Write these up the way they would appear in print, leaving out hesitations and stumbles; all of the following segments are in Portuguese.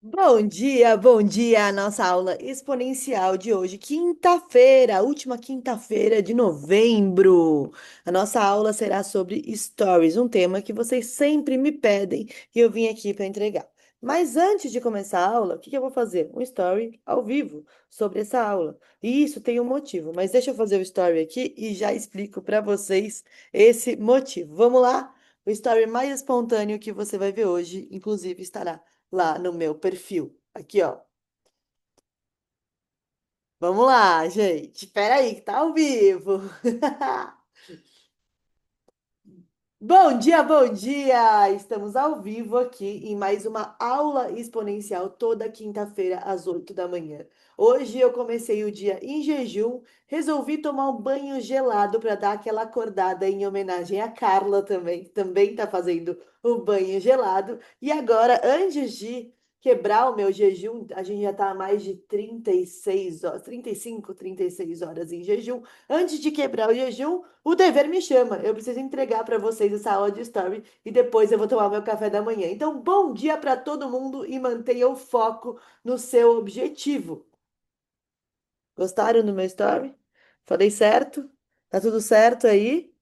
Bom dia, a nossa aula exponencial de hoje, quinta-feira, última quinta-feira de novembro. A nossa aula será sobre stories, um tema que vocês sempre me pedem e eu vim aqui para entregar. Mas antes de começar a aula, o que que eu vou fazer? Um story ao vivo sobre essa aula. E isso tem um motivo, mas deixa eu fazer o story aqui e já explico para vocês esse motivo. Vamos lá? O story mais espontâneo que você vai ver hoje, inclusive, estará lá no meu perfil. Aqui, ó. Vamos lá, gente. Espera aí, que tá ao vivo. Bom dia, bom dia! Estamos ao vivo aqui em mais uma aula exponencial toda quinta-feira às 8 da manhã. Hoje eu comecei o dia em jejum, resolvi tomar um banho gelado para dar aquela acordada em homenagem à Carla também, que também está fazendo o banho gelado. E agora, antes de quebrar o meu jejum, a gente já está há mais de 36 horas, 35, 36 horas em jejum. Antes de quebrar o jejum, o dever me chama. Eu preciso entregar para vocês essa aula de story e depois eu vou tomar meu café da manhã. Então, bom dia para todo mundo e mantenha o foco no seu objetivo. Gostaram do meu story? Falei certo? Tá tudo certo aí?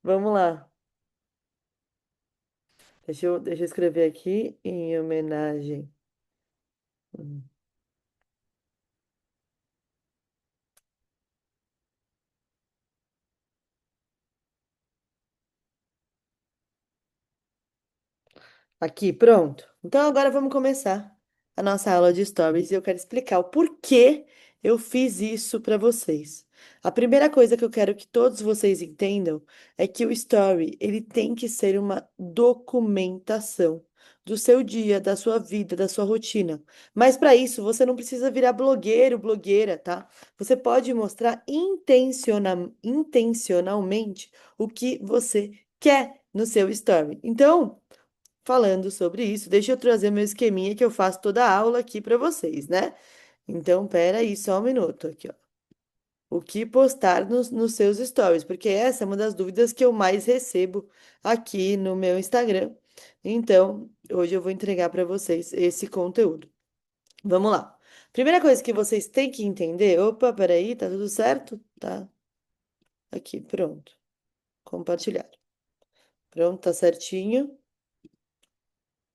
Vamos lá. Deixa eu escrever aqui em homenagem. Hum. Aqui, pronto. Então agora vamos começar a nossa aula de stories e eu quero explicar o porquê eu fiz isso para vocês. A primeira coisa que eu quero que todos vocês entendam é que o story, ele tem que ser uma documentação do seu dia, da sua vida, da sua rotina. Mas para isso, você não precisa virar blogueiro, blogueira, tá? Você pode mostrar intencionalmente o que você quer no seu story. Então, falando sobre isso, deixa eu trazer meu esqueminha que eu faço toda a aula aqui para vocês, né? Então, pera aí, só um minuto aqui, ó. O que postar nos seus stories? Porque essa é uma das dúvidas que eu mais recebo aqui no meu Instagram. Então, hoje eu vou entregar para vocês esse conteúdo. Vamos lá. Primeira coisa que vocês têm que entender. Opa, peraí, tá tudo certo? Tá aqui, pronto. Compartilhar. Pronto, tá certinho.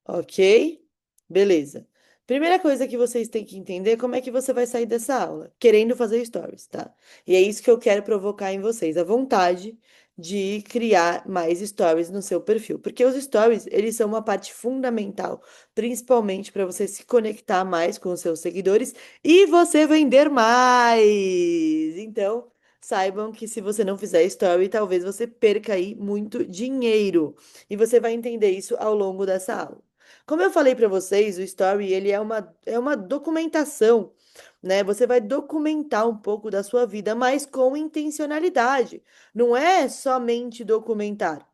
Ok? Beleza. Primeira coisa que vocês têm que entender é como é que você vai sair dessa aula, querendo fazer stories, tá? E é isso que eu quero provocar em vocês, a vontade de criar mais stories no seu perfil, porque os stories, eles são uma parte fundamental, principalmente para você se conectar mais com os seus seguidores e você vender mais. Então, saibam que se você não fizer story, talvez você perca aí muito dinheiro. E você vai entender isso ao longo dessa aula. Como eu falei para vocês, o story ele é uma documentação, né? Você vai documentar um pouco da sua vida, mas com intencionalidade. Não é somente documentar.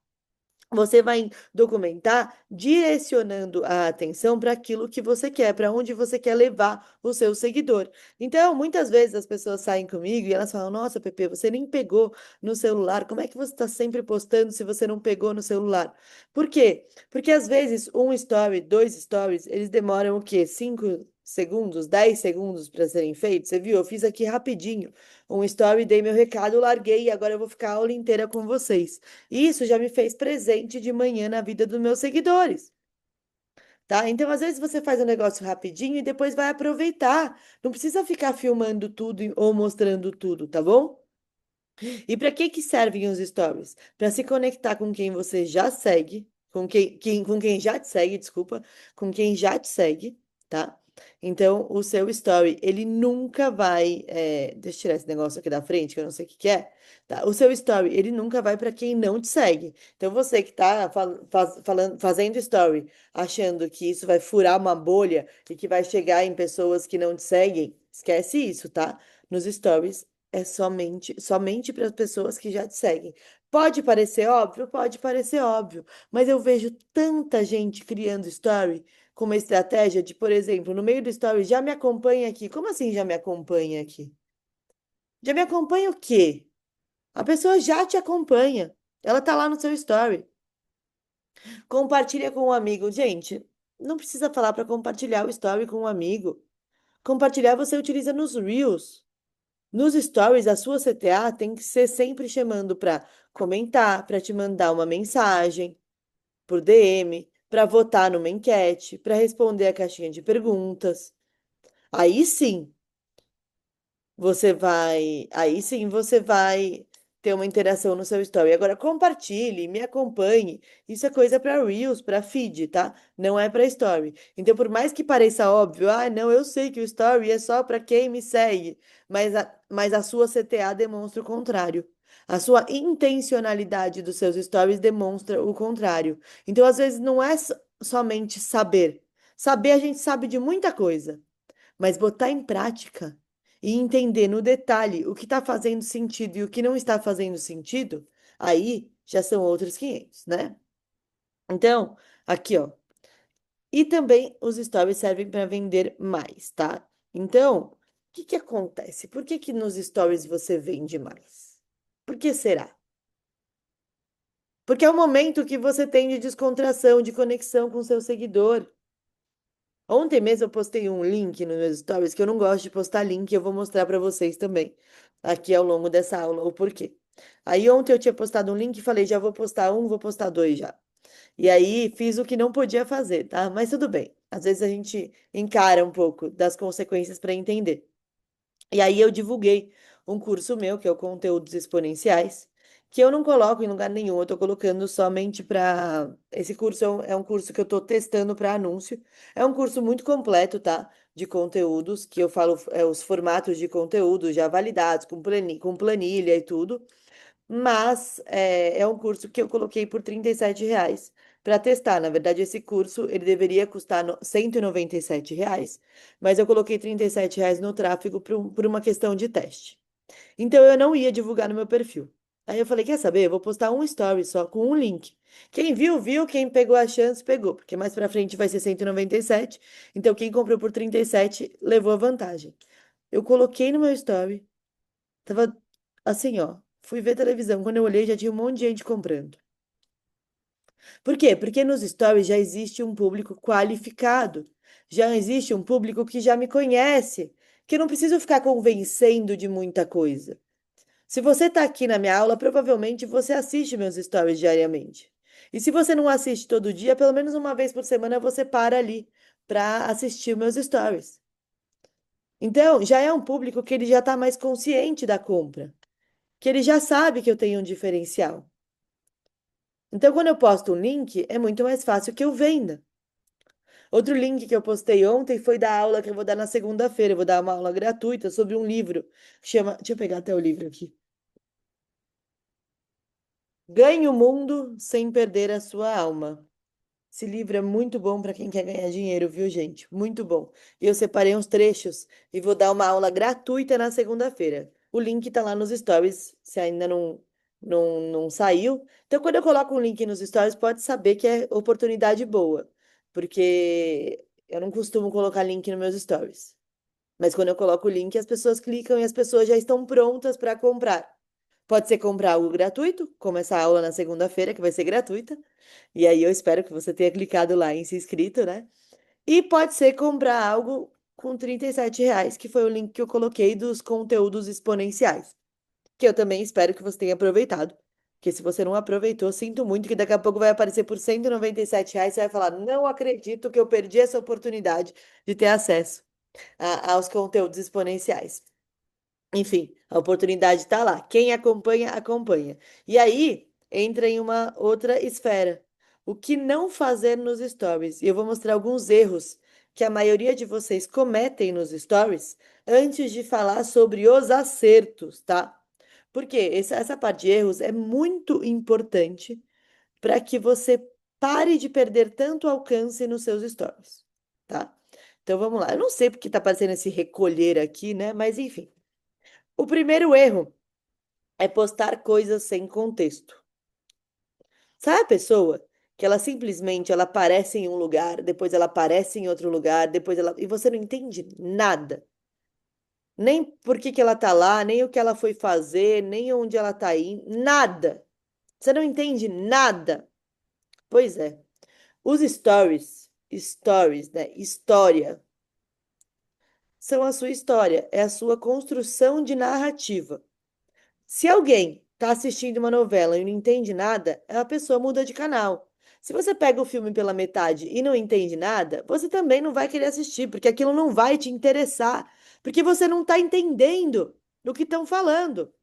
Você vai documentar direcionando a atenção para aquilo que você quer, para onde você quer levar o seu seguidor. Então, muitas vezes as pessoas saem comigo e elas falam: Nossa, Pepe, você nem pegou no celular. Como é que você está sempre postando se você não pegou no celular? Por quê? Porque às vezes um story, dois stories, eles demoram o quê? 5 segundos, 10 segundos para serem feitos. Você viu? Eu fiz aqui rapidinho um story, dei meu recado, larguei e agora eu vou ficar a aula inteira com vocês. Isso já me fez presente de manhã na vida dos meus seguidores, tá? Então, às vezes você faz um negócio rapidinho e depois vai aproveitar. Não precisa ficar filmando tudo ou mostrando tudo, tá bom? E para que servem os stories? Para se conectar com quem você já segue, com quem já te segue, desculpa, com quem já te segue, tá? Então, o seu story, ele nunca vai. Deixa eu tirar esse negócio aqui da frente, que eu não sei o que que é. Tá? O seu story, ele nunca vai para quem não te segue. Então, você que tá fazendo story, achando que isso vai furar uma bolha e que vai chegar em pessoas que não te seguem, esquece isso, tá? Nos stories é somente para as pessoas que já te seguem. Pode parecer óbvio? Pode parecer óbvio, mas eu vejo tanta gente criando story com uma estratégia de, por exemplo, no meio do story, já me acompanha aqui. Como assim já me acompanha aqui? Já me acompanha o quê? A pessoa já te acompanha. Ela tá lá no seu story. Compartilha com um amigo. Gente, não precisa falar para compartilhar o story com um amigo. Compartilhar você utiliza nos Reels. Nos stories, a sua CTA tem que ser sempre chamando para comentar, para te mandar uma mensagem por DM, para votar numa enquete, para responder a caixinha de perguntas. Aí sim, aí sim você vai ter uma interação no seu story. Agora compartilhe, me acompanhe. Isso é coisa para Reels, para feed, tá? Não é para story. Então, por mais que pareça óbvio, ah, não, eu sei que o story é só para quem me segue, mas a sua CTA demonstra o contrário. A sua intencionalidade dos seus stories demonstra o contrário. Então, às vezes, não é somente saber. Saber, a gente sabe de muita coisa. Mas botar em prática e entender no detalhe o que está fazendo sentido e o que não está fazendo sentido, aí já são outros 500, né? Então, aqui, ó. E também os stories servem para vender mais, tá? Então, o que que acontece? Por que que nos stories você vende mais? Por que será? Porque é o momento que você tem de descontração, de conexão com seu seguidor. Ontem mesmo eu postei um link nos meus stories que eu não gosto de postar link, eu vou mostrar para vocês também, aqui ao longo dessa aula, o porquê. Aí ontem eu tinha postado um link e falei, já vou postar um, vou postar dois já. E aí fiz o que não podia fazer, tá? Mas tudo bem. Às vezes a gente encara um pouco das consequências para entender. E aí eu divulguei um curso meu, que é o Conteúdos Exponenciais, que eu não coloco em lugar nenhum, eu estou colocando somente para. Esse curso é um curso que eu estou testando para anúncio. É um curso muito completo, tá? De conteúdos, que eu falo os formatos de conteúdo já validados, com planilha e tudo. Mas é um curso que eu coloquei por R$ 37 para testar. Na verdade, esse curso ele deveria custar R$ 197, mas eu coloquei R$ 37 no tráfego por uma questão de teste. Então eu não ia divulgar no meu perfil. Aí eu falei, quer saber? Eu vou postar um story só com um link. Quem viu, viu. Quem pegou a chance, pegou. Porque mais pra frente vai ser 197. Então quem comprou por 37 levou a vantagem. Eu coloquei no meu story. Tava assim, ó. Fui ver televisão. Quando eu olhei, já tinha um monte de gente comprando. Por quê? Porque nos stories já existe um público qualificado. Já existe um público que já me conhece. Que eu não preciso ficar convencendo de muita coisa. Se você está aqui na minha aula, provavelmente você assiste meus stories diariamente. E se você não assiste todo dia, pelo menos uma vez por semana você para ali para assistir meus stories. Então, já é um público que ele já está mais consciente da compra, que ele já sabe que eu tenho um diferencial. Então, quando eu posto um link, é muito mais fácil que eu venda. Outro link que eu postei ontem foi da aula que eu vou dar na segunda-feira. Eu vou dar uma aula gratuita sobre um livro que chama. Deixa eu pegar até o livro aqui. Ganhe o mundo sem perder a sua alma. Esse livro é muito bom para quem quer ganhar dinheiro, viu, gente? Muito bom. E eu separei uns trechos e vou dar uma aula gratuita na segunda-feira. O link tá lá nos stories, se ainda não saiu. Então, quando eu coloco um link nos stories, pode saber que é oportunidade boa, porque eu não costumo colocar link nos meus stories. Mas quando eu coloco o link, as pessoas clicam e as pessoas já estão prontas para comprar. Pode ser comprar algo gratuito, como essa aula na segunda-feira, que vai ser gratuita. E aí eu espero que você tenha clicado lá em se inscrito, né? E pode ser comprar algo com R$ 37, que foi o link que eu coloquei dos conteúdos exponenciais. Que eu também espero que você tenha aproveitado. Porque se você não aproveitou, sinto muito que daqui a pouco vai aparecer por R$ 197. Você vai falar: não acredito que eu perdi essa oportunidade de ter acesso aos conteúdos exponenciais. Enfim, a oportunidade está lá. Quem acompanha, acompanha. E aí entra em uma outra esfera. O que não fazer nos stories? E eu vou mostrar alguns erros que a maioria de vocês cometem nos stories antes de falar sobre os acertos, tá? Porque essa parte de erros é muito importante para que você pare de perder tanto alcance nos seus stories, tá? Então vamos lá. Eu não sei porque tá aparecendo esse recolher aqui, né? Mas enfim. O primeiro erro é postar coisas sem contexto. Sabe a pessoa que ela simplesmente ela aparece em um lugar, depois ela aparece em outro lugar, depois ela e você não entende nada. Nem por que que ela tá lá, nem o que ela foi fazer, nem onde ela tá indo, nada. Você não entende nada. Pois é. Os stories. stories, né? História. São a sua história, é a sua construção de narrativa. Se alguém está assistindo uma novela e não entende nada, a pessoa muda de canal. Se você pega o filme pela metade e não entende nada, você também não vai querer assistir, porque aquilo não vai te interessar, porque você não está entendendo do que estão falando.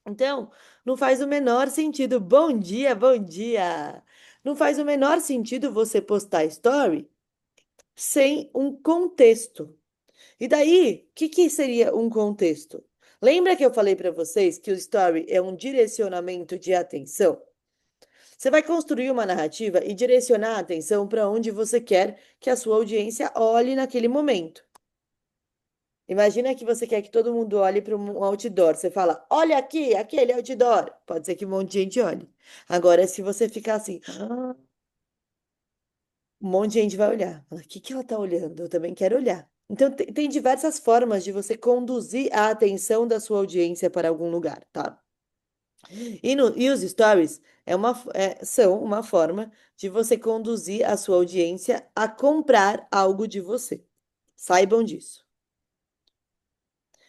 Então, não faz o menor sentido. Bom dia, bom dia! Não faz o menor sentido você postar story sem um contexto. E daí, o que que seria um contexto? Lembra que eu falei para vocês que o story é um direcionamento de atenção? Você vai construir uma narrativa e direcionar a atenção para onde você quer que a sua audiência olhe naquele momento. Imagina que você quer que todo mundo olhe para um outdoor. Você fala, olha aqui, aquele outdoor. Pode ser que um monte de gente olhe. Agora, se você ficar assim, um monte de gente vai olhar. Fala, o que que ela está olhando? Eu também quero olhar. Então, tem diversas formas de você conduzir a atenção da sua audiência para algum lugar, tá? E os stories são uma forma de você conduzir a sua audiência a comprar algo de você. Saibam disso.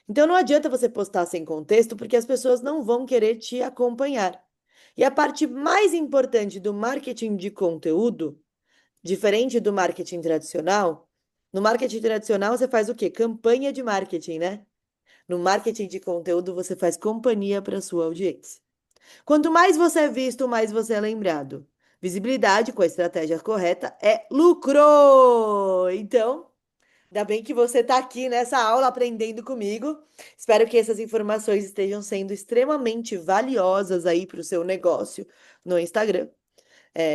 Então, não adianta você postar sem contexto, porque as pessoas não vão querer te acompanhar. E a parte mais importante do marketing de conteúdo, diferente do marketing tradicional, no marketing tradicional você faz o quê? Campanha de marketing, né? No marketing de conteúdo você faz companhia para sua audiência. Quanto mais você é visto, mais você é lembrado. Visibilidade com a estratégia correta é lucro! Então, ainda bem que você está aqui nessa aula aprendendo comigo. Espero que essas informações estejam sendo extremamente valiosas aí para o seu negócio no Instagram.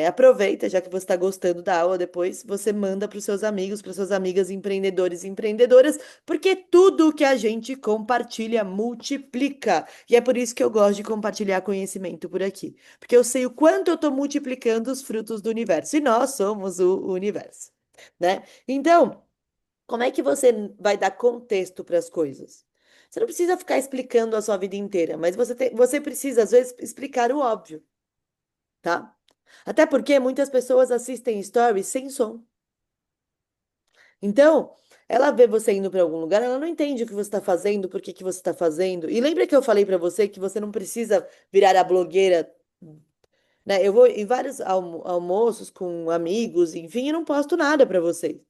Aproveita, já que você está gostando da aula, depois você manda para os seus amigos, para suas amigas empreendedores e empreendedoras, porque tudo que a gente compartilha multiplica. E é por isso que eu gosto de compartilhar conhecimento por aqui, porque eu sei o quanto eu estou multiplicando os frutos do universo, e nós somos o universo, né? Então, como é que você vai dar contexto para as coisas? Você não precisa ficar explicando a sua vida inteira, mas você precisa, às vezes, explicar o óbvio, tá? Até porque muitas pessoas assistem stories sem som. Então, ela vê você indo para algum lugar, ela não entende o que você está fazendo, por que que você está fazendo. E lembra que eu falei para você que você não precisa virar a blogueira, né? Eu vou em vários almoços com amigos, enfim, e não posto nada para vocês.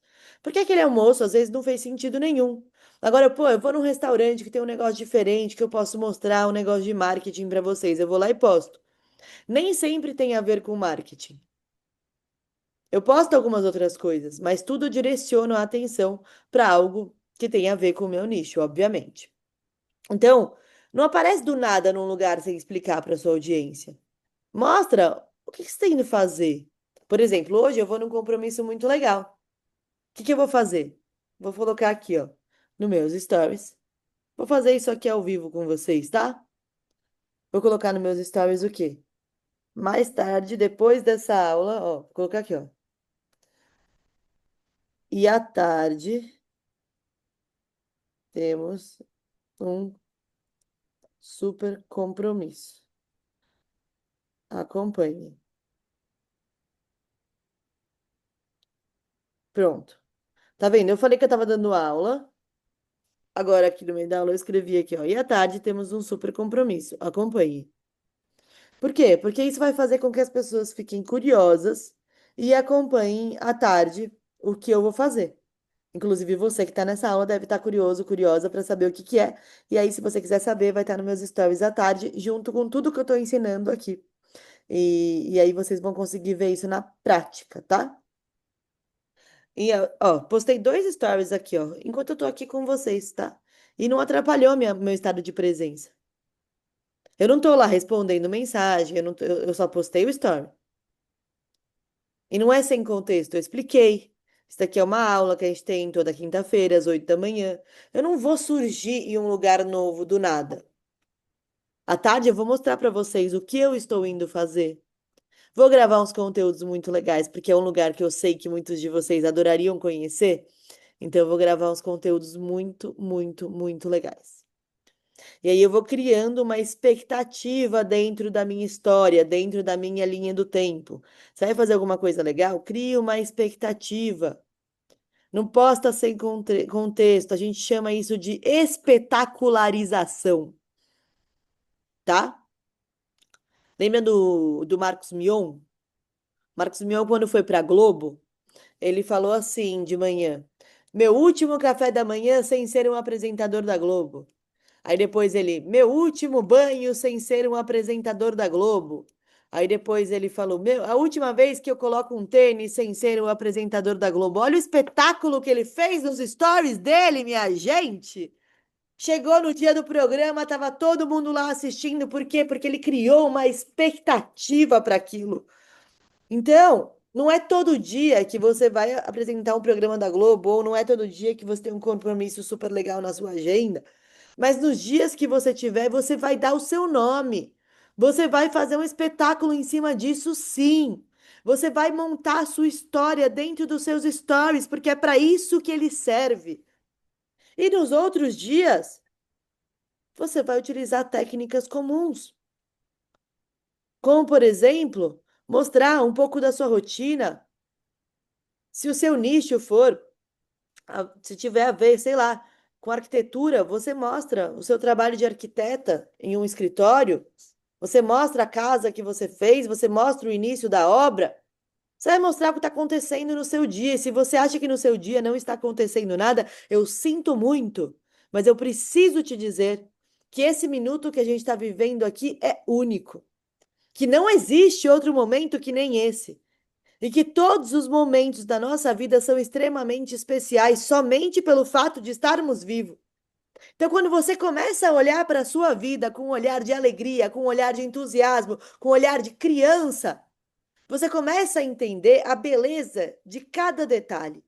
Porque aquele almoço às vezes não fez sentido nenhum. Agora, pô, eu vou num restaurante que tem um negócio diferente, que eu posso mostrar um negócio de marketing para vocês. Eu vou lá e posto. Nem sempre tem a ver com marketing. Eu posto algumas outras coisas, mas tudo direciono a atenção para algo que tem a ver com o meu nicho, obviamente. Então, não aparece do nada num lugar sem explicar para sua audiência. Mostra o que que você está indo fazer. Por exemplo, hoje eu vou num compromisso muito legal. O que que eu vou fazer? Vou colocar aqui, ó, nos meus stories. Vou fazer isso aqui ao vivo com vocês, tá? Vou colocar nos meus stories o quê? Mais tarde, depois dessa aula, ó, vou colocar aqui, ó. E à tarde temos um super compromisso. Acompanhe. Pronto. Tá vendo? Eu falei que eu tava dando aula. Agora, aqui no meio da aula, eu escrevi aqui, ó. E à tarde temos um super compromisso. Acompanhe. Por quê? Porque isso vai fazer com que as pessoas fiquem curiosas e acompanhem à tarde o que eu vou fazer. Inclusive, você que está nessa aula deve estar curioso, curiosa para saber o que que é. E aí, se você quiser saber, vai estar nos meus stories à tarde, junto com tudo que eu estou ensinando aqui. E aí vocês vão conseguir ver isso na prática, tá? E, ó, postei dois stories aqui, ó, enquanto eu tô aqui com vocês, tá? E não atrapalhou meu estado de presença. Eu não tô lá respondendo mensagem, eu só postei o story. E não é sem contexto, eu expliquei. Isso daqui é uma aula que a gente tem toda quinta-feira, às 8 da manhã. Eu não vou surgir em um lugar novo do nada. À tarde eu vou mostrar para vocês o que eu estou indo fazer. Vou gravar uns conteúdos muito legais, porque é um lugar que eu sei que muitos de vocês adorariam conhecer. Então, eu vou gravar uns conteúdos muito, muito, muito legais. E aí eu vou criando uma expectativa dentro da minha história, dentro da minha linha do tempo. Você vai fazer alguma coisa legal? Crie uma expectativa. Não posta sem contexto. A gente chama isso de espetacularização, tá? Lembra do Marcos Mion? Marcos Mion, quando foi para Globo, ele falou assim de manhã: Meu último café da manhã sem ser um apresentador da Globo. Aí depois ele: Meu último banho sem ser um apresentador da Globo. Aí depois ele falou: A última vez que eu coloco um tênis sem ser um apresentador da Globo. Olha o espetáculo que ele fez nos stories dele, minha gente. Chegou no dia do programa, tava todo mundo lá assistindo. Por quê? Porque ele criou uma expectativa para aquilo. Então, não é todo dia que você vai apresentar um programa da Globo, ou não é todo dia que você tem um compromisso super legal na sua agenda, mas nos dias que você tiver, você vai dar o seu nome. Você vai fazer um espetáculo em cima disso, sim. Você vai montar a sua história dentro dos seus stories, porque é para isso que ele serve. E nos outros dias, você vai utilizar técnicas comuns, como, por exemplo, mostrar um pouco da sua rotina. Se o seu nicho for, se tiver a ver, sei lá, com arquitetura, você mostra o seu trabalho de arquiteta em um escritório, você mostra a casa que você fez, você mostra o início da obra. Você vai mostrar o que está acontecendo no seu dia. E se você acha que no seu dia não está acontecendo nada, eu sinto muito, mas eu preciso te dizer que esse minuto que a gente está vivendo aqui é único, que não existe outro momento que nem esse. E que todos os momentos da nossa vida são extremamente especiais somente pelo fato de estarmos vivos. Então, quando você começa a olhar para a sua vida com um olhar de alegria, com um olhar de entusiasmo, com um olhar de criança, você começa a entender a beleza de cada detalhe.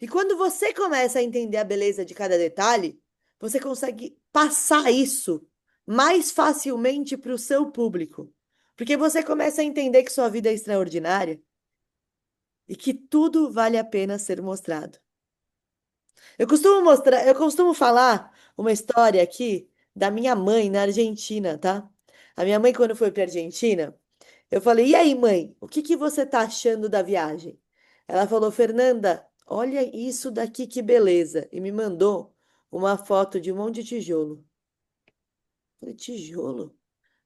E quando você começa a entender a beleza de cada detalhe, você consegue passar isso mais facilmente para o seu público. Porque você começa a entender que sua vida é extraordinária e que tudo vale a pena ser mostrado. Eu costumo falar uma história aqui da minha mãe na Argentina, tá? A minha mãe, quando foi para Argentina, eu falei: E aí, mãe, o que que você tá achando da viagem? Ela falou: Fernanda, olha isso daqui, que beleza. E me mandou uma foto de um monte de tijolo. Eu falei: Tijolo?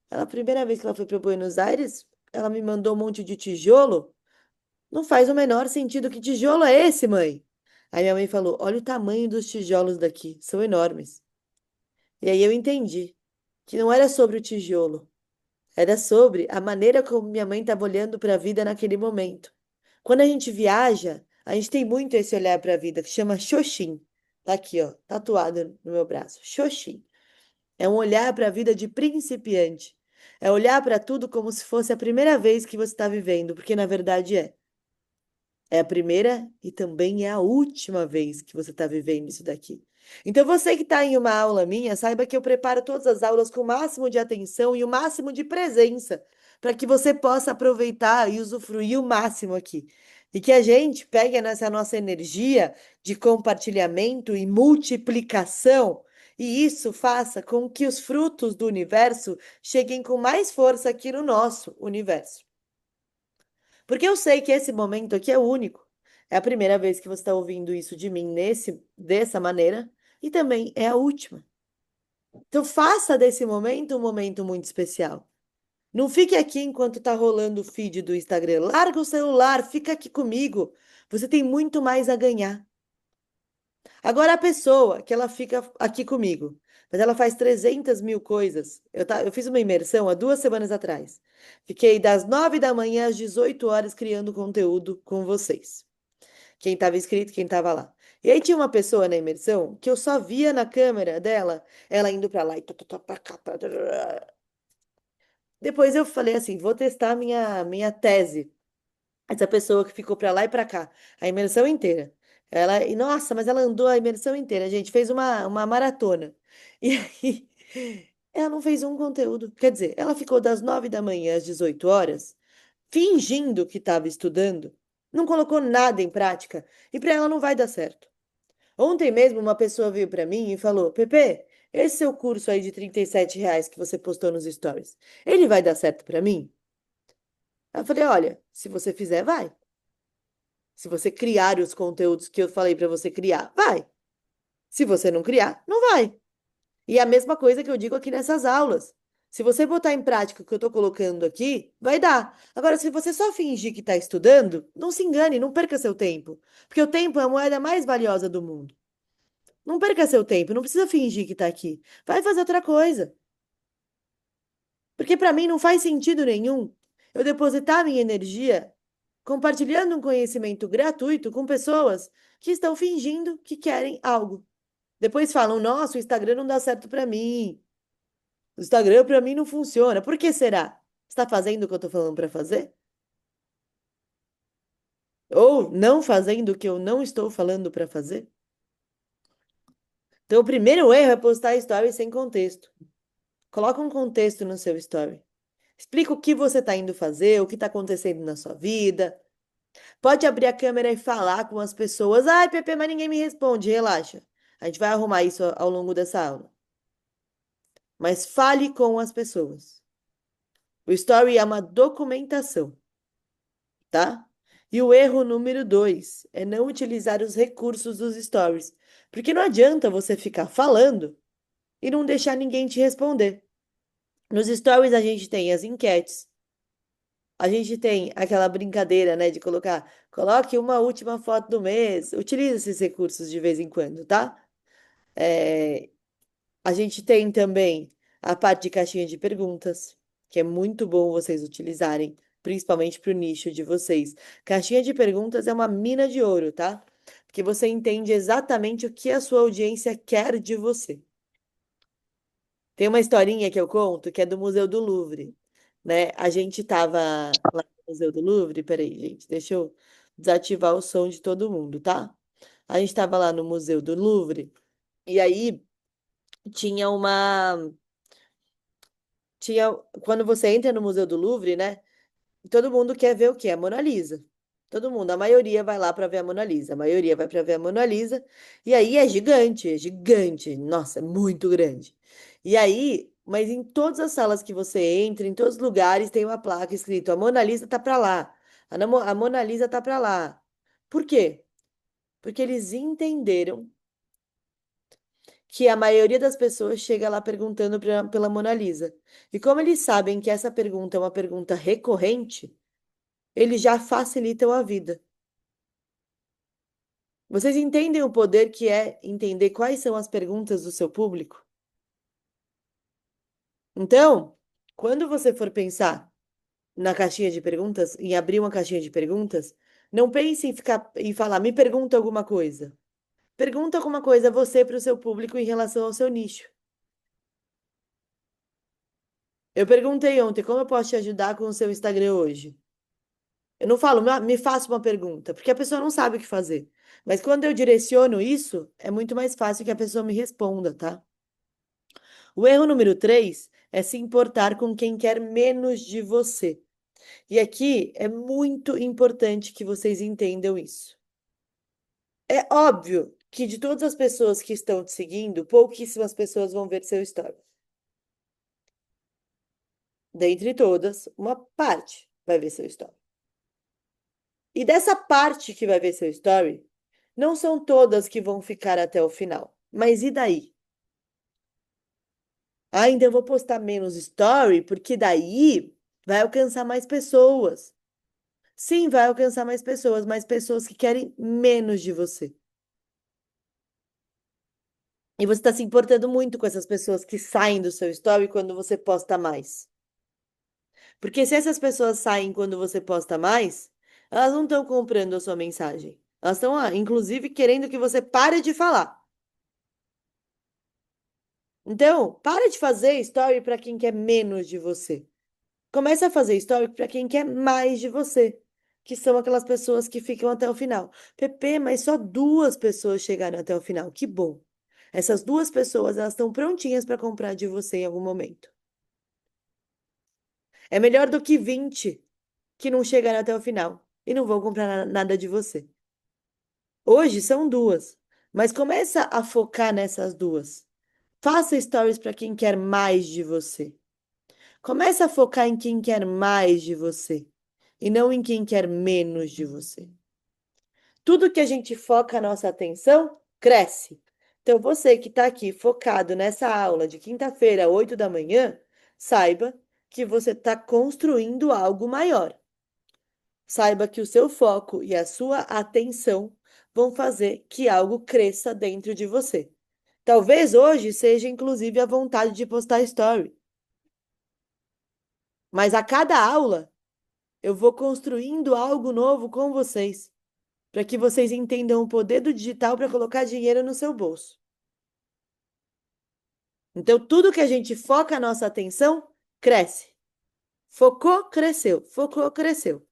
Ela, a primeira vez que ela foi para Buenos Aires, ela me mandou um monte de tijolo. Não faz o menor sentido. Que tijolo é esse, mãe? Aí minha mãe falou: Olha o tamanho dos tijolos daqui, são enormes. E aí eu entendi que não era sobre o tijolo, era sobre a maneira como minha mãe estava olhando para a vida naquele momento. Quando a gente viaja, a gente tem muito esse olhar para a vida que chama Xoxin. Tá aqui, ó, tatuado no meu braço. Xoxin. É um olhar para a vida de principiante. É olhar para tudo como se fosse a primeira vez que você está vivendo, porque na verdade é. É a primeira e também é a última vez que você está vivendo isso daqui. Então, você que está em uma aula minha, saiba que eu preparo todas as aulas com o máximo de atenção e o máximo de presença, para que você possa aproveitar e usufruir o máximo aqui. E que a gente pegue nessa nossa energia de compartilhamento e multiplicação, e isso faça com que os frutos do universo cheguem com mais força aqui no nosso universo. Porque eu sei que esse momento aqui é único. É a primeira vez que você está ouvindo isso de mim dessa maneira, e também é a última. Então faça desse momento um momento muito especial. Não fique aqui enquanto está rolando o feed do Instagram. Larga o celular, fica aqui comigo. Você tem muito mais a ganhar. Agora a pessoa que ela fica aqui comigo, mas ela faz 300 mil coisas. Eu fiz uma imersão há 2 semanas atrás. Fiquei das 9 da manhã às 18 horas criando conteúdo com vocês. Quem estava inscrito, quem estava lá. E aí tinha uma pessoa na imersão que eu só via na câmera dela, ela indo para lá e pra cá. Depois eu falei assim, vou testar minha tese. Essa pessoa que ficou para lá e para cá, a imersão inteira. E nossa, mas ela andou a imersão inteira, a gente fez uma maratona. E aí, ela não fez um conteúdo. Quer dizer, ela ficou das 9 da manhã às 18 horas, fingindo que estava estudando, não colocou nada em prática, e para ela não vai dar certo. Ontem mesmo, uma pessoa veio para mim e falou: Pepe, esse seu curso aí de R$ 37 que você postou nos stories, ele vai dar certo pra mim? Aí eu falei, olha, se você fizer, vai. Se você criar os conteúdos que eu falei pra você criar, vai. Se você não criar, não vai. E é a mesma coisa que eu digo aqui nessas aulas. Se você botar em prática o que eu estou colocando aqui, vai dar. Agora, se você só fingir que está estudando, não se engane, não perca seu tempo. Porque o tempo é a moeda mais valiosa do mundo. Não perca seu tempo, não precisa fingir que está aqui. Vai fazer outra coisa. Porque para mim não faz sentido nenhum eu depositar minha energia compartilhando um conhecimento gratuito com pessoas que estão fingindo que querem algo. Depois falam: nossa, o Instagram não dá certo para mim. O Instagram para mim não funciona. Por que será? Está fazendo o que eu estou falando para fazer? Ou não fazendo o que eu não estou falando para fazer? Então, o primeiro erro é postar story sem contexto. Coloca um contexto no seu story. Explica o que você está indo fazer, o que está acontecendo na sua vida. Pode abrir a câmera e falar com as pessoas. Ai, Pepe, mas ninguém me responde. Relaxa. A gente vai arrumar isso ao longo dessa aula. Mas fale com as pessoas. O story é uma documentação, tá? E o erro número 2 é não utilizar os recursos dos stories. Porque não adianta você ficar falando e não deixar ninguém te responder. Nos stories a gente tem as enquetes, a gente tem aquela brincadeira, né, de coloque uma última foto do mês. Utilize esses recursos de vez em quando, tá? É, a gente tem também a parte de caixinha de perguntas, que é muito bom vocês utilizarem, principalmente para o nicho de vocês. Caixinha de perguntas é uma mina de ouro, tá? Porque você entende exatamente o que a sua audiência quer de você. Tem uma historinha que eu conto que é do Museu do Louvre, né? A gente tava lá no Museu do Louvre, peraí, gente, deixa eu desativar o som de todo mundo, tá? A gente tava lá no Museu do Louvre e aí tinha uma tinha, quando você entra no Museu do Louvre, né? Todo mundo quer ver o quê? A Mona Lisa. Todo mundo, a maioria vai lá para ver a Mona Lisa. A maioria vai para ver a Mona Lisa. E aí é gigante, é gigante. Nossa, é muito grande. E aí, mas em todas as salas que você entra, em todos os lugares, tem uma placa escrito: a Mona Lisa tá para lá. A Mona Lisa tá para lá. Por quê? Porque eles entenderam que a maioria das pessoas chega lá perguntando pela Mona Lisa. E como eles sabem que essa pergunta é uma pergunta recorrente, eles já facilitam a vida. Vocês entendem o poder que é entender quais são as perguntas do seu público? Então, quando você for pensar na caixinha de perguntas, em abrir uma caixinha de perguntas, não pense em ficar em falar, me pergunta alguma coisa. Pergunta alguma coisa você para o seu público em relação ao seu nicho. Eu perguntei ontem, como eu posso te ajudar com o seu Instagram hoje? Eu não falo, me faça uma pergunta, porque a pessoa não sabe o que fazer. Mas quando eu direciono isso, é muito mais fácil que a pessoa me responda, tá? O erro número 3 é se importar com quem quer menos de você. E aqui é muito importante que vocês entendam isso. É óbvio que de todas as pessoas que estão te seguindo, pouquíssimas pessoas vão ver seu story. Dentre todas, uma parte vai ver seu story. E dessa parte que vai ver seu story, não são todas que vão ficar até o final. Mas e daí? Ainda eu vou postar menos story, porque daí vai alcançar mais pessoas. Sim, vai alcançar mais pessoas que querem menos de você. E você está se importando muito com essas pessoas que saem do seu story quando você posta mais. Porque se essas pessoas saem quando você posta mais, elas não estão comprando a sua mensagem. Elas estão, inclusive, querendo que você pare de falar. Então, para de fazer story para quem quer menos de você. Comece a fazer story para quem quer mais de você, que são aquelas pessoas que ficam até o final. Pepe, mas só duas pessoas chegaram até o final. Que bom. Essas duas pessoas, elas estão prontinhas para comprar de você em algum momento. É melhor do que 20 que não chegaram até o final e não vão comprar nada de você. Hoje são duas, mas começa a focar nessas duas. Faça stories para quem quer mais de você. Comece a focar em quem quer mais de você e não em quem quer menos de você. Tudo que a gente foca a nossa atenção cresce. Então, você que está aqui focado nessa aula de quinta-feira, 8 da manhã, saiba que você está construindo algo maior. Saiba que o seu foco e a sua atenção vão fazer que algo cresça dentro de você. Talvez hoje seja inclusive a vontade de postar story, mas a cada aula eu vou construindo algo novo com vocês, para que vocês entendam o poder do digital para colocar dinheiro no seu bolso. Então, tudo que a gente foca a nossa atenção, cresce. Focou, cresceu. Focou, cresceu.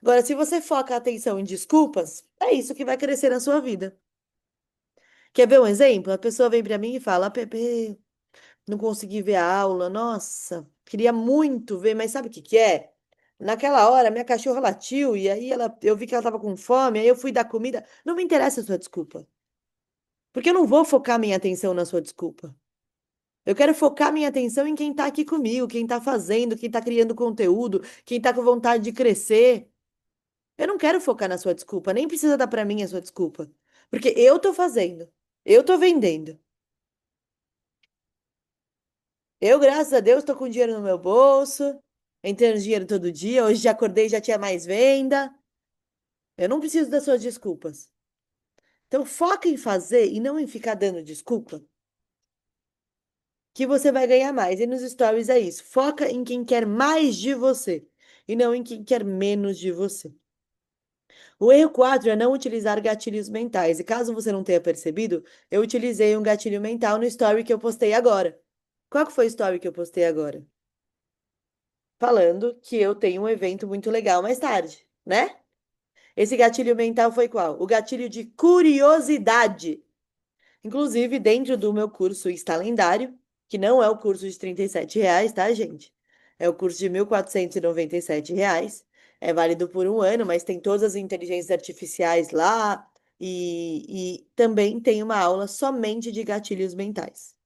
Agora, se você foca a atenção em desculpas, é isso que vai crescer na sua vida. Quer ver um exemplo? A pessoa vem para mim e fala: Pepe, não consegui ver a aula. Nossa, queria muito ver, mas sabe o que que é? Naquela hora, minha cachorra latiu e aí eu vi que ela estava com fome, aí eu fui dar comida. Não me interessa a sua desculpa, porque eu não vou focar minha atenção na sua desculpa. Eu quero focar minha atenção em quem está aqui comigo, quem está fazendo, quem está criando conteúdo, quem está com vontade de crescer. Eu não quero focar na sua desculpa, nem precisa dar para mim a sua desculpa, porque eu estou fazendo, eu estou vendendo. Eu, graças a Deus, estou com dinheiro no meu bolso, entrando dinheiro todo dia. Hoje já acordei, já tinha mais venda. Eu não preciso das suas desculpas. Então, foca em fazer e não em ficar dando desculpa, que você vai ganhar mais. E nos stories é isso. Foca em quem quer mais de você e não em quem quer menos de você. O erro 4 é não utilizar gatilhos mentais. E caso você não tenha percebido, eu utilizei um gatilho mental no story que eu postei agora. Qual que foi o story que eu postei agora? Falando que eu tenho um evento muito legal mais tarde, né? Esse gatilho mental foi qual? O gatilho de curiosidade. Inclusive, dentro do meu curso Está Lendário, que não é o curso de R$ 37, tá, gente? É o curso de R$ 1.497. É válido por um ano, mas tem todas as inteligências artificiais lá e também tem uma aula somente de gatilhos mentais.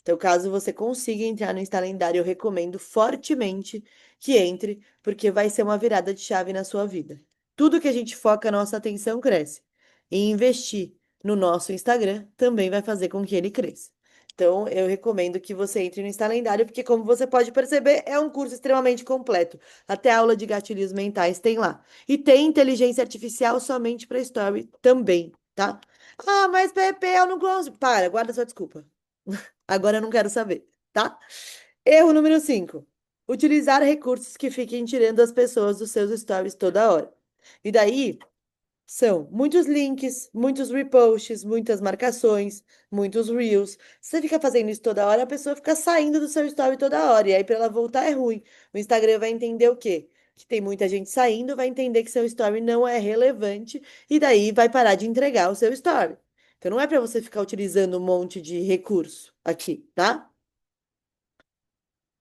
Então, caso você consiga entrar no Instalendário, eu recomendo fortemente que entre, porque vai ser uma virada de chave na sua vida. Tudo que a gente foca a nossa atenção cresce. E investir no nosso Instagram também vai fazer com que ele cresça. Então, eu recomendo que você entre no Instalendário, porque, como você pode perceber, é um curso extremamente completo. Até a aula de gatilhos mentais tem lá. E tem inteligência artificial somente para Story também, tá? Ah, mas Pepe, eu não consigo. Para, guarda sua desculpa. Agora eu não quero saber, tá? Erro número 5. Utilizar recursos que fiquem tirando as pessoas dos seus stories toda hora. E daí são muitos links, muitos reposts, muitas marcações, muitos reels. Se você fica fazendo isso toda hora, a pessoa fica saindo do seu story toda hora. E aí, para ela voltar, é ruim. O Instagram vai entender o quê? Que tem muita gente saindo, vai entender que seu story não é relevante e daí vai parar de entregar o seu story. Então, não é para você ficar utilizando um monte de recurso aqui, tá?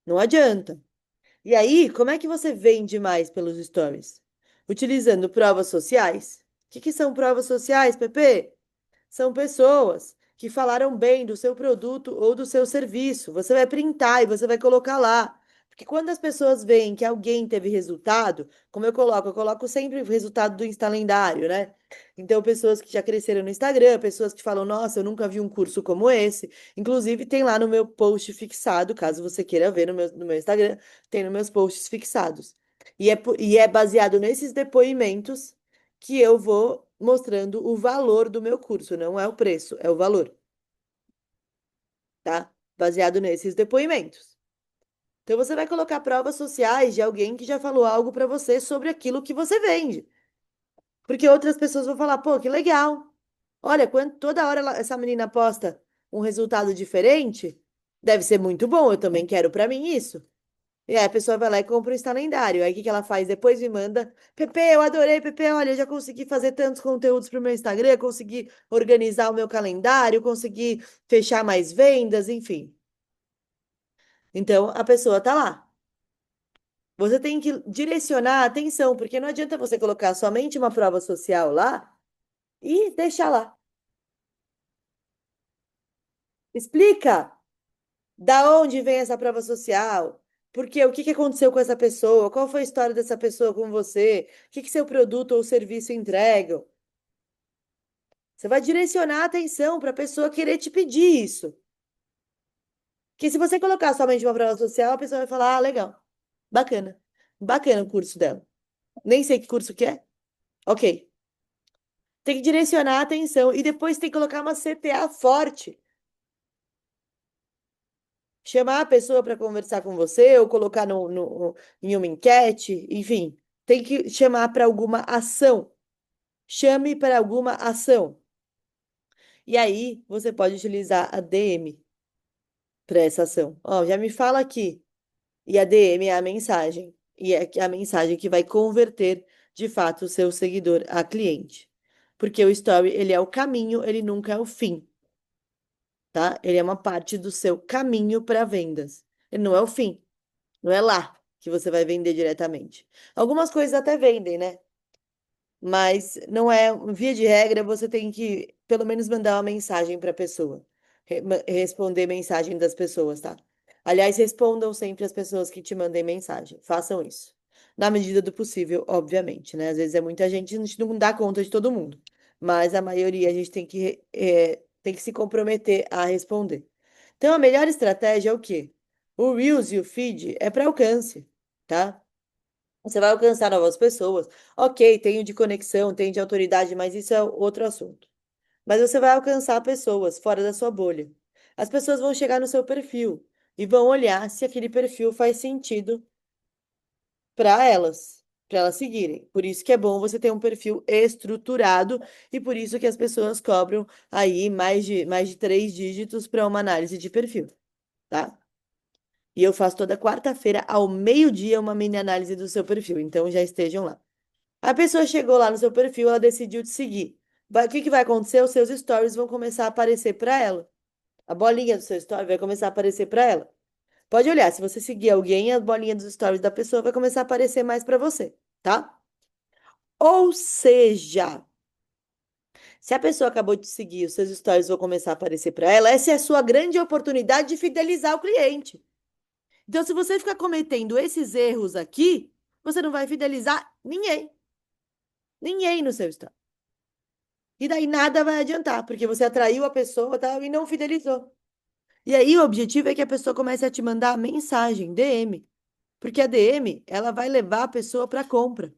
Não adianta. E aí, como é que você vende mais pelos stories? Utilizando provas sociais? O que que são provas sociais, Pepe? São pessoas que falaram bem do seu produto ou do seu serviço. Você vai printar e você vai colocar lá. Porque quando as pessoas veem que alguém teve resultado, como eu coloco sempre o resultado do Insta Lendário, né? Então, pessoas que já cresceram no Instagram, pessoas que falam, nossa, eu nunca vi um curso como esse. Inclusive, tem lá no meu post fixado, caso você queira ver no meu Instagram, tem nos meus posts fixados. E é baseado nesses depoimentos que eu vou mostrando o valor do meu curso, não é o preço, é o valor, tá? Baseado nesses depoimentos. Então você vai colocar provas sociais de alguém que já falou algo para você sobre aquilo que você vende. Porque outras pessoas vão falar, pô, que legal. Olha, quando toda hora essa menina posta um resultado diferente, deve ser muito bom, eu também quero para mim isso. E aí a pessoa vai lá e compra o Insta Lendário. Aí o que que ela faz? Depois me manda, Pepe, eu adorei, Pepe, olha, eu já consegui fazer tantos conteúdos para o meu Instagram, consegui organizar o meu calendário, consegui fechar mais vendas, enfim. Então a pessoa tá lá. Você tem que direcionar a atenção, porque não adianta você colocar somente uma prova social lá e deixar lá. Explica. Da onde vem essa prova social? Por quê? O que que aconteceu com essa pessoa? Qual foi a história dessa pessoa com você? O que que seu produto ou serviço entregam? Você vai direcionar a atenção para a pessoa querer te pedir isso. Que se você colocar somente uma prova social, a pessoa vai falar: ah, legal, bacana, bacana o curso dela. Nem sei que curso que é. Ok. Tem que direcionar a atenção e depois tem que colocar uma CTA forte. Chamar a pessoa para conversar com você ou colocar em uma enquete, enfim, tem que chamar para alguma ação. Chame para alguma ação. E aí você pode utilizar a DM para essa ação. Ó, já me fala aqui. E a DM é a mensagem. E é a mensagem que vai converter de fato o seu seguidor a cliente. Porque o story, ele é o caminho, ele nunca é o fim, tá? Ele é uma parte do seu caminho para vendas. Ele não é o fim. Não é lá que você vai vender diretamente. Algumas coisas até vendem, né? Mas não é, via de regra, você tem que pelo menos mandar uma mensagem para a pessoa, responder mensagem das pessoas, tá? Aliás, respondam sempre as pessoas que te mandem mensagem. Façam isso. Na medida do possível, obviamente, né? Às vezes é muita gente, a gente não dá conta de todo mundo, mas a maioria a gente tem que se comprometer a responder. Então, a melhor estratégia é o quê? O Reels e o Feed é para alcance, tá? Você vai alcançar novas pessoas. Ok, tenho de conexão, tenho de autoridade, mas isso é outro assunto. Mas você vai alcançar pessoas fora da sua bolha. As pessoas vão chegar no seu perfil e vão olhar se aquele perfil faz sentido para elas seguirem. Por isso que é bom você ter um perfil estruturado e por isso que as pessoas cobram aí mais de 3 dígitos para uma análise de perfil, tá? E eu faço toda quarta-feira ao meio-dia uma mini análise do seu perfil, então já estejam lá. A pessoa chegou lá no seu perfil, ela decidiu te seguir. O que que vai acontecer? Os seus stories vão começar a aparecer para ela. A bolinha do seu story vai começar a aparecer para ela. Pode olhar, se você seguir alguém, a bolinha dos stories da pessoa vai começar a aparecer mais para você, tá? Ou seja, se a pessoa acabou de te seguir, os seus stories vão começar a aparecer para ela, essa é a sua grande oportunidade de fidelizar o cliente. Então, se você ficar cometendo esses erros aqui, você não vai fidelizar ninguém. Ninguém no seu story. E daí nada vai adiantar, porque você atraiu a pessoa, tá, e não fidelizou. E aí o objetivo é que a pessoa comece a te mandar mensagem, DM. Porque a DM, ela vai levar a pessoa para compra.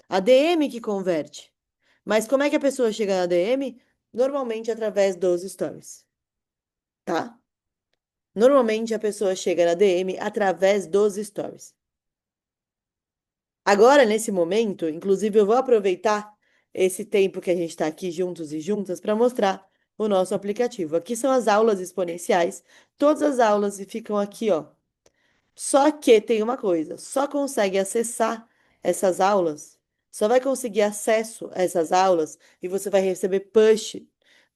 A DM que converte. Mas como é que a pessoa chega na DM? Normalmente através dos stories, tá? Normalmente a pessoa chega na DM através dos stories. Agora, nesse momento, inclusive, eu vou aproveitar esse tempo que a gente está aqui juntos e juntas para mostrar o nosso aplicativo. Aqui são as aulas exponenciais. Todas as aulas ficam aqui, ó. Só que tem uma coisa, só consegue acessar essas aulas, só vai conseguir acesso a essas aulas e você vai receber push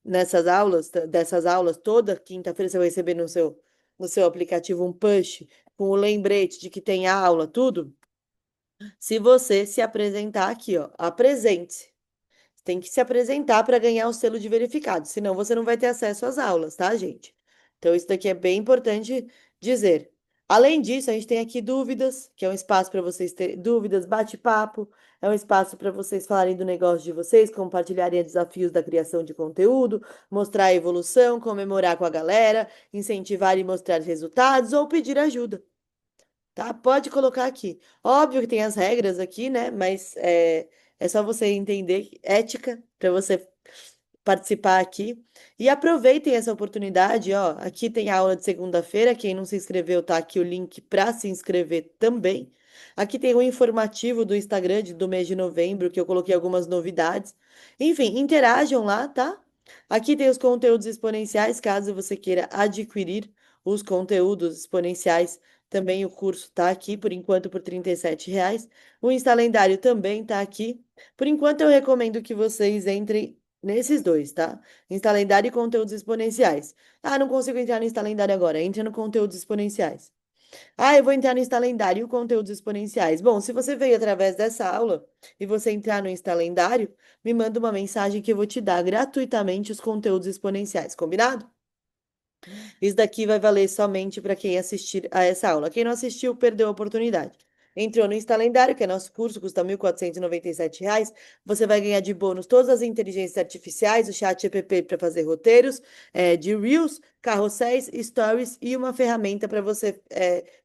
nessas aulas, dessas aulas, toda quinta-feira você vai receber no seu aplicativo um push com o lembrete de que tem aula, tudo. Se você se apresentar aqui, ó, apresente-se. Tem que se apresentar para ganhar o selo de verificado, senão você não vai ter acesso às aulas, tá, gente? Então, isso daqui é bem importante dizer. Além disso, a gente tem aqui dúvidas, que é um espaço para vocês terem dúvidas, bate-papo, é um espaço para vocês falarem do negócio de vocês, compartilharem desafios da criação de conteúdo, mostrar a evolução, comemorar com a galera, incentivar e mostrar resultados ou pedir ajuda. Tá? Pode colocar aqui. Óbvio que tem as regras aqui, né? Mas é só você entender ética para você participar aqui. E aproveitem essa oportunidade, ó. Aqui tem a aula de segunda-feira. Quem não se inscreveu, tá aqui o link para se inscrever também. Aqui tem o informativo do Instagram do mês de novembro, que eu coloquei algumas novidades. Enfim, interajam lá, tá? Aqui tem os conteúdos exponenciais, caso você queira adquirir os conteúdos exponenciais. Também o curso está aqui, por enquanto, por R$ 37. O Insta Lendário também está aqui. Por enquanto, eu recomendo que vocês entrem nesses dois, tá? Insta Lendário e conteúdos exponenciais. Ah, não consigo entrar no Insta Lendário agora. Entre no conteúdos exponenciais. Ah, eu vou entrar no Insta Lendário e conteúdos exponenciais. Bom, se você veio através dessa aula e você entrar no Insta Lendário, me manda uma mensagem que eu vou te dar gratuitamente os conteúdos exponenciais, combinado? Isso daqui vai valer somente para quem assistir a essa aula. Quem não assistiu, perdeu a oportunidade. Entrou no Instalendário, que é nosso curso, custa R$ 1.497. Você vai ganhar de bônus todas as inteligências artificiais, o chat GPT para fazer roteiros, de Reels, carrosséis, stories e uma ferramenta para você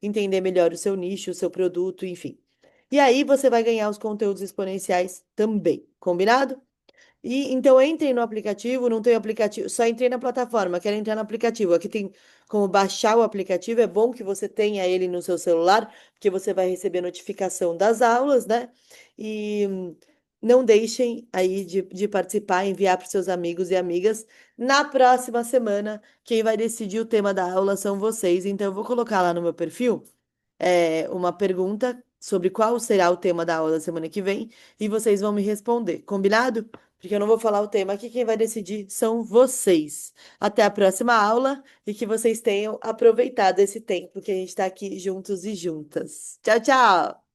entender melhor o seu nicho, o seu produto, enfim. E aí você vai ganhar os conteúdos exponenciais também, combinado? E então entrei no aplicativo, não tem aplicativo, só entrei na plataforma, quero entrar no aplicativo. Aqui tem como baixar o aplicativo, é bom que você tenha ele no seu celular, porque você vai receber notificação das aulas, né? E não deixem aí de participar, enviar para os seus amigos e amigas. Na próxima semana, quem vai decidir o tema da aula são vocês, então eu vou colocar lá no meu perfil uma pergunta sobre qual será o tema da aula da semana que vem e vocês vão me responder, combinado? Porque eu não vou falar o tema aqui, quem vai decidir são vocês. Até a próxima aula e que vocês tenham aproveitado esse tempo que a gente está aqui juntos e juntas. Tchau, tchau!